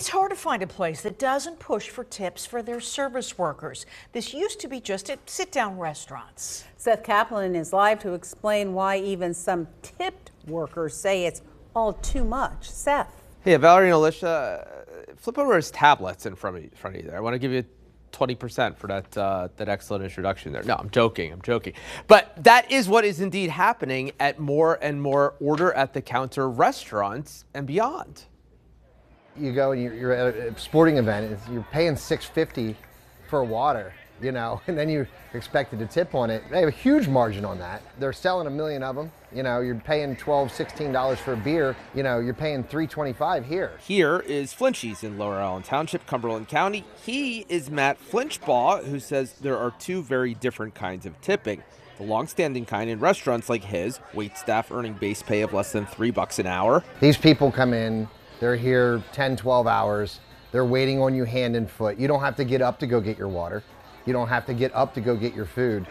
It's hard to find a place that doesn't push for tips for their service workers. This used to be just at sit-down restaurants. Seth Kaplan is live to explain why even some tipped workers say it's all too much. Seth. Hey, Valerie and Alicia, flip over his tablets in front of you there. I want to give you 20% for that excellent introduction there. No, I'm joking. But that is what is indeed happening at more and more order at the counter restaurants and beyond. You go and you're at a sporting event, you're paying $6.50 for water, you know, and then you're expected to tip on it. They have a huge margin on that. They're selling 1 million of them. You know, you're paying $12, $16 for a beer. You know, you're paying $3.25 here. Here is Flinchies in Lower Allen Township, Cumberland County. He is Matt Flinchbaugh, who says there are two very different kinds of tipping. The long-standing kind in restaurants like his, wait staff earning base pay of less than $3 an hour. These people come in, they're here 10, 12 hours. They're waiting on you hand and foot. You don't have to get up to go get your water. You don't have to get up to go get your food.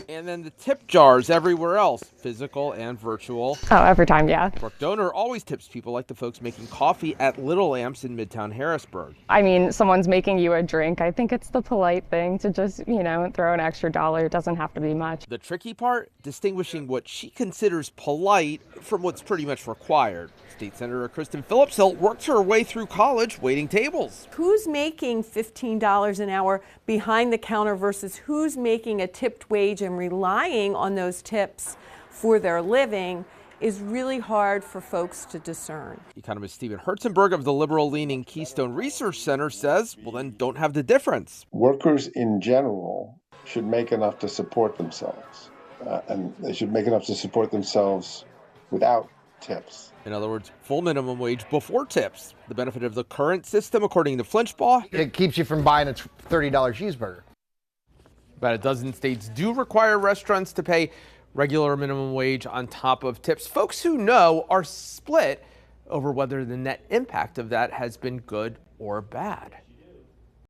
And then the tip jars everywhere else, physical and virtual. Oh, every time, yeah. Brooke Donor always tips people like the folks making coffee at Little Lamps in Midtown Harrisburg. I mean, someone's making you a drink. I think it's the polite thing to just, throw an extra dollar. It doesn't have to be much. The tricky part, distinguishing what she considers polite from what's pretty much required. State Senator Kristen Phillipshill worked her way through college waiting tables. Who's making $15 an hour behind the counter versus who's making a tipped wage and relying on those tips for their living is really hard for folks to discern. Economist Stephen Herzenberg of the liberal-leaning Keystone Research Center says, well, then don't have the difference. Workers in general should make enough to support themselves, and they should make enough to support themselves without tips. In other words, full minimum wage before tips. The benefit of the current system, according to Flinchbaugh, it keeps you from buying a $30 cheeseburger. About a dozen states do require restaurants to pay regular minimum wage on top of tips. Folks who know are split over whether the net impact of that has been good or bad.